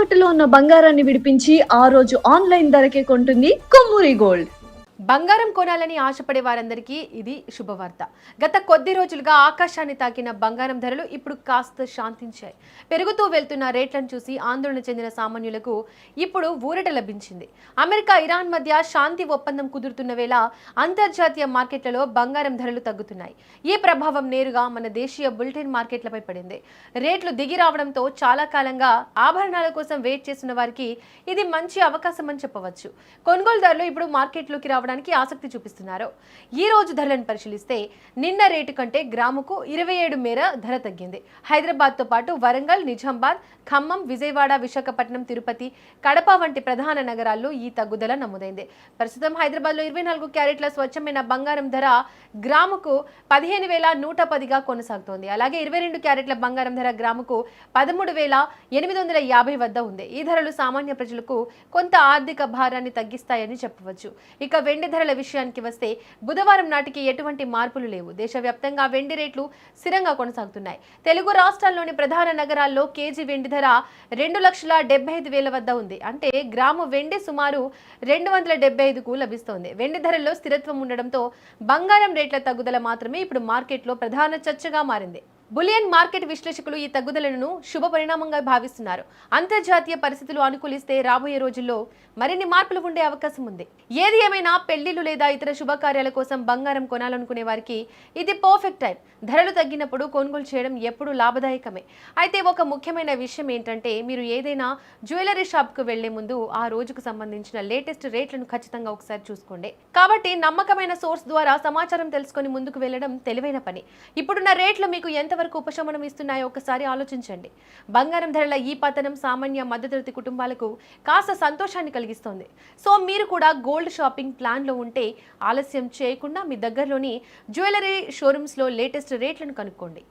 తాకట్టులో ఉన్న బంగారాన్ని విడిపించి ఆ రోజు ఆన్లైన్ ధరకే కొంటుంది కొమ్మూరి గోల్డ్. బంగారం కొనాలని ఆశపడే వారందరికీ ఇది శుభవార్త. గత కొద్ది రోజులుగా ఆకాశాన్ని తాకిన బంగారం ధరలు ఇప్పుడు కాస్త శాంతించాయి. పెరుగుతూ వెళ్తున్న రేట్లను చూసి ఆందోళన చెందిన సామాన్యులకు ఇప్పుడు ఊరట లభించింది. అమెరికా, ఇరాన్ మధ్య శాంతి ఒప్పందం కుదురుతున్న వేళ అంతర్జాతీయ మార్కెట్లలో బంగారం ధరలు తగ్గుతున్నాయి. ఈ ప్రభావం నేరుగా మన దేశీయ బులిటెన్ మార్కెట్లపై పడింది. రేట్లు దిగి రావడంతో చాలా కాలంగా ఆభరణాల కోసం వెయిట్ చేస్తున్న వారికి ఇది మంచి అవకాశం అని చెప్పవచ్చు. కొనుగోలుదారులు ఇప్పుడు మార్కెట్లోకి రావడం ఆసక్తి చూపిస్తున్నారు. ఈ రోజు ధరలను పరిశీలిస్తే నిన్న రేటు కంటే గ్రాముకు 27 మేర ధర తగ్గింది. హైదరాబాద్ తో పాటు వరంగల్, నిజామాబాద్, ఖమ్మం, విజయవాడ, విశాఖపట్నం, తిరుపతి, కడప వంటి ప్రధాన నగరాల్లో ఈ తగ్గుదల నమోదైంది. ప్రస్తుతం హైదరాబాద్ లో 24 క్యారెట్ల స్వచ్ఛమైన బంగారం ధర గ్రాముకు 15,110గా కొనసాగుతోంది. అలాగే 22 క్యారెట్ల బంగారం ధర గ్రాముకు 13,850 వద్ద ఉంది. ఈ ధరలు సామాన్య ప్రజలకు కొంత ఆర్థిక భారాన్ని తగ్గిస్తాయని చెప్పవచ్చు. ఇక వెండి ధరల విషయానికి వస్తే బుధవారం నాటికి ఎటువంటి మార్పులు లేవు. దేశవ్యాప్తంగా వెండి రేట్లు స్థిరంగా కొనసాగుతున్నాయి. తెలుగు రాష్ట్రాల్లోని ప్రధాన నగరాల్లో కేజీ వెండి ధర 2,75,000 వద్ద ఉంది. అంటే గ్రాము వెండి సుమారు 275కు లభిస్తోంది. వెండి ధరల్లో స్థిరత్వం ఉండడంతో బంగారం రేట్ల తగ్గుదల మాత్రమే ఇప్పుడు మార్కెట్లో ప్రధాన చర్చగా మారింది. బులియన్ మార్కెట్ విశ్లేషకులు ఈ తగ్గుదలను శుభ పరిణామంగా భావిస్తున్నారు. అంతర్జాతీయ పరిస్థితులు అనుకూలిస్తే రాబోయే రోజుల్లో మరిన్ని మార్పులు ఉండే అవకాశం ఉంది. ఏది ఏమైనా పెళ్లిళ్లు లేదా ఇతర శుభకార్యాల కోసం బంగారం కొనాలనుకునే వారికి ఇది పర్ఫెక్ట్ టైం. ధరలు తగ్గినప్పుడు కొనుగోలు చేయడం ఎప్పుడూ లాభదాయకమే. అయితే ఒక ముఖ్యమైన విషయం ఏంటంటే మీరు ఏదైనా జ్యువెలరీ షాప్కు వెళ్లే ముందు ఆ రోజుకు సంబంధించిన లేటెస్ట్ రేట్లను ఖచ్చితంగా ఒకసారి చూసుకోండి. కాబట్టి నమ్మకమైన సోర్స్ ద్వారా సమాచారం తెలుసుకొని ముందుకు వెళ్లడం తెలివైన పని. ఇప్పుడున్న రేట్లు మీకు ఎంత ఉపశమనం ఇస్తున్నాయో ఒకసారి ఆలోచించండి. బంగారం ధరల ఈ పతనం సామాన్య మధ్యతరగతి కుటుంబాలకు కాస్త సంతోషాన్ని కలిగిస్తోంది. సో మీరు కూడా గోల్డ్ షాపింగ్ ప్లాన్ లో ఉంటే ఆలస్యం చేయకుండా మీ దగ్గరలోని జ్యువెలరీ షోరూమ్స్ లో లేటెస్ట్ రేట్లను కనుక్కోండి.